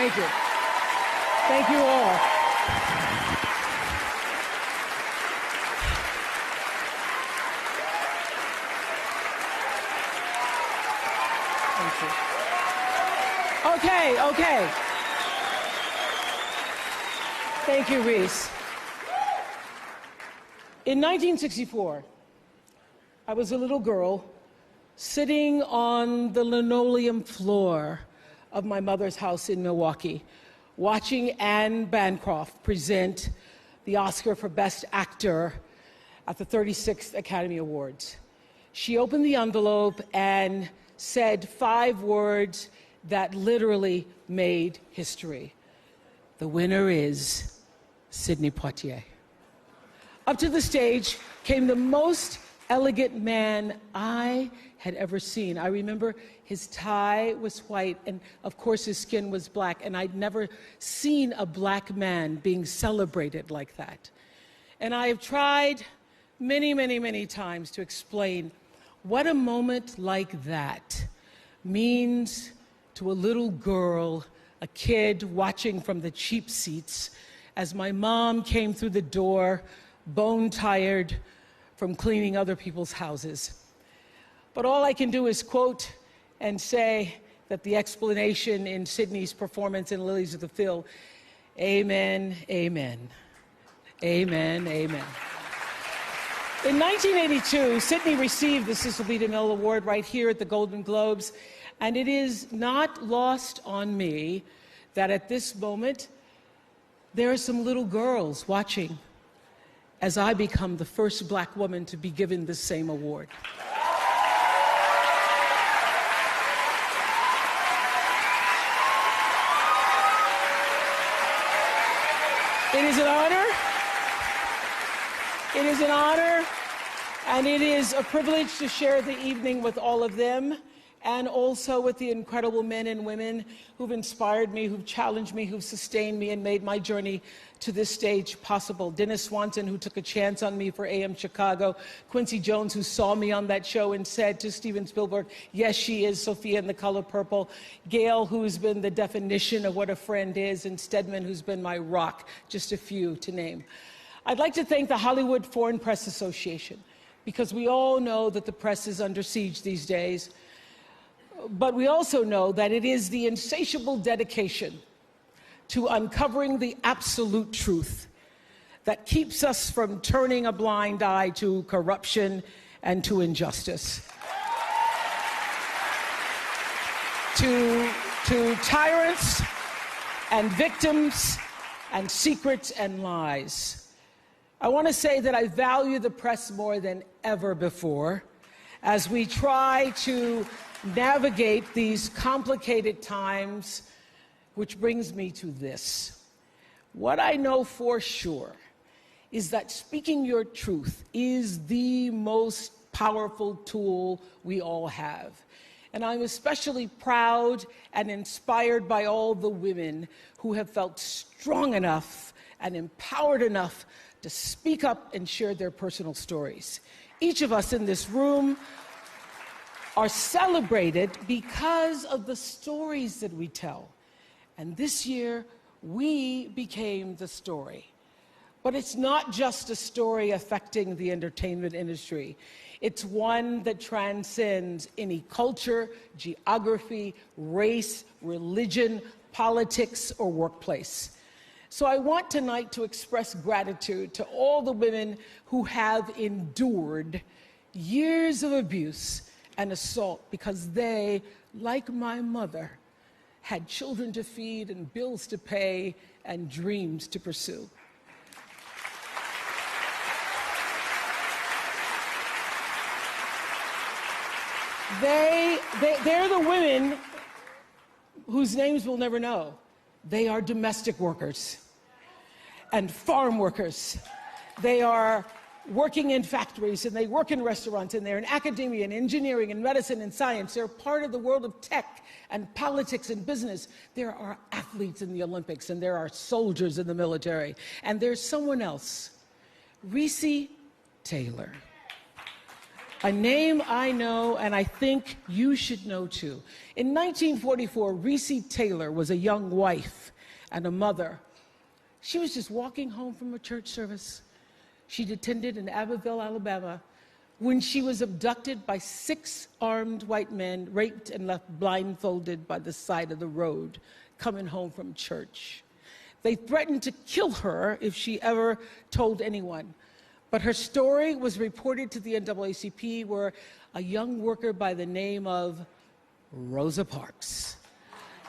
Thank you. Thank you all. Thank you. Okay. Thank you, Reese. In 1964, I was a little girl sitting on the linoleum floor of my mother's house in Milwaukee, watching Anne Bancroft present the Oscar for Best Actor at the 36th Academy Awards. She opened the envelope and said 5 words that literally made history. The winner is Sidney Poitier. Up to the stage came the most elegant man I had ever seen. I remember his tie was white, and of course his skin was black, and I'd never seen a black man being celebrated like that. And I have tried many times to explain what a moment like that means to a little girl, a kid watching from the cheap seats as my mom came through the door, bone-tired from cleaning other people's houses. But all I can do is quote and say that the explanation in Sidney's performance in Lilies of the Field, amen, amen, amen, amen. In 1982, Sidney received the Cecil B. DeMille Award right here at the Golden Globes, and it is not lost on me that at this moment, there are some little girls watching as I become the first black woman to be given the same award. It is an honor. It is an honor, and it is a privilege to share the evening with all of them, and also with the incredible men and women who've inspired me, who've challenged me, who've sustained me, and made my journey to this stage possible. Dennis Swanson, who took a chance on me for AM Chicago. Quincy Jones, who saw me on that show and said to Steven Spielberg, yes, she is Sophia in The Color Purple. Gail, who's been the definition of what a friend is, and Stedman, who's been my rock, just a few to name. I'd like to thank the Hollywood Foreign Press Association, because we all know that the press is under siege these days. But we also know that it is the insatiable dedication to uncovering the absolute truth that keeps us from turning a blind eye to corruption and to injustice, to tyrants and victims and secrets and lies. I want to say that I value the press more than ever before as we try to navigate these complicated times, which brings me to this. What I know for sure is that speaking your truth is the most powerful tool we all have. And I'm especially proud and inspired by all the women who have felt strong enough and empowered enough to speak up and share their personal stories. Each of us in this room are celebrated because of the stories that we tell. And this year, we became the story. But it's not just a story affecting the entertainment industry. It's one that transcends any culture, geography, race, religion, politics, or workplace. So I want tonight to express gratitude to all the women who have endured years of abuse and assault, because they, like my mother, had children to feed and bills to pay and dreams to pursue. They're the women whose names we'll never know. They are domestic workers and farm workers. They are working in factories, and they work in restaurants, and they're in academia and engineering and medicine and science. They're part of the world of tech and politics and business. There are athletes in the Olympics, and there are soldiers in the military. And there's someone else, Reese Taylor. A name I know and I think you should know too. In 1944, Reese Taylor was a young wife and a mother. She was just walking home from a church service she'd attended in Abbeville, Alabama, when she was abducted by 6 armed white men, raped and left blindfolded by the side of the road, coming home from church. They threatened to kill her if she ever told anyone. But her story was reported to the NAACP, where a young worker by the name of Rosa Parks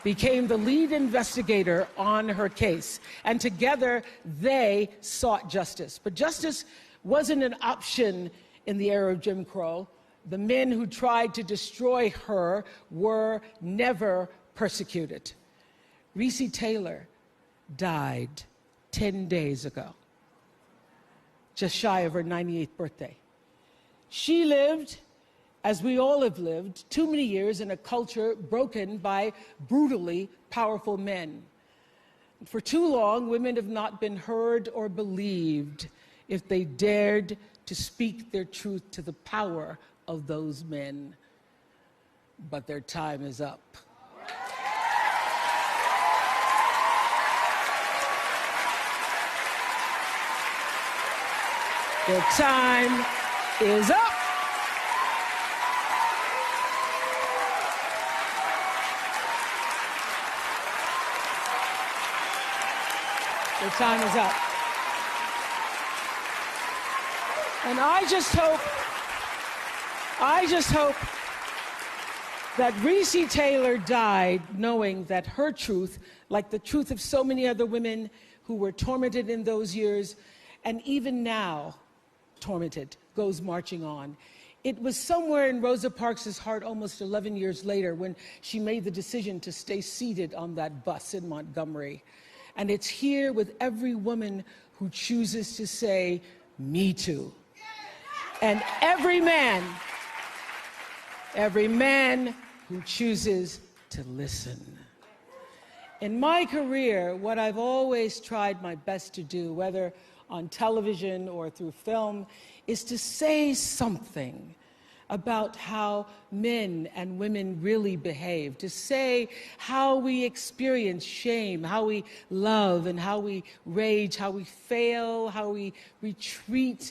became the lead investigator on her case. And together, they sought justice. But justice wasn't an option in the era of Jim Crow. The men who tried to destroy her were never persecuted. Reese Taylor died 10 days ago, just shy of her 98th birthday. She lived, as we all have lived, too many years in a culture broken by brutally powerful men. For too long, women have not been heard or believed if they dared to speak their truth to the power of those men. But their time is up. Their time is up. Their time is up. And I just hope that Reese Taylor died knowing that her truth, like the truth of so many other women who were tormented in those years, and even now tormented, goes marching on. It was somewhere in Rosa Parks' heart almost 11 years later when she made the decision to stay seated on that bus in Montgomery. And it's here with every woman who chooses to say, "Me too." And every man who chooses to listen. In my career, what I've always tried my best to do, whether on television or through film, is to say something about how men and women really behave, to say how we experience shame, how we love and how we rage, how we fail, how we retreat,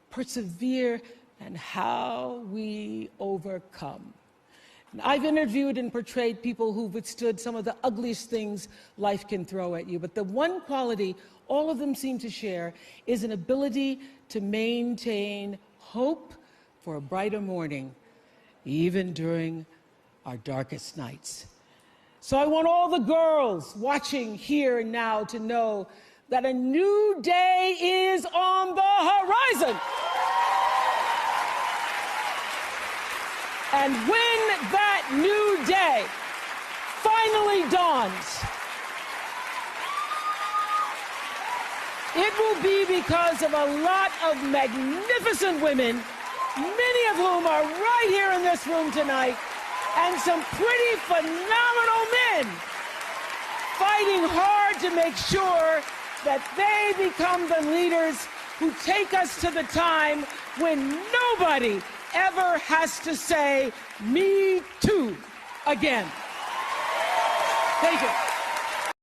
persevere, and how we overcome. And I've interviewed and portrayed people who've withstood some of the ugliest things life can throw at you, but the one quality all of them seem to share is an ability to maintain hope for a brighter morning, even during our darkest nights. So I want all the girls watching here and now to know that a new day is on the horizon. And when that new day finally dawns, it will be because of a lot of magnificent women, many of whom are right here in this room tonight, and some pretty phenomenal men fighting hard to make sure that they become the leaders who take us to the time when nobody ever has to say, "Me too," again. Thank you.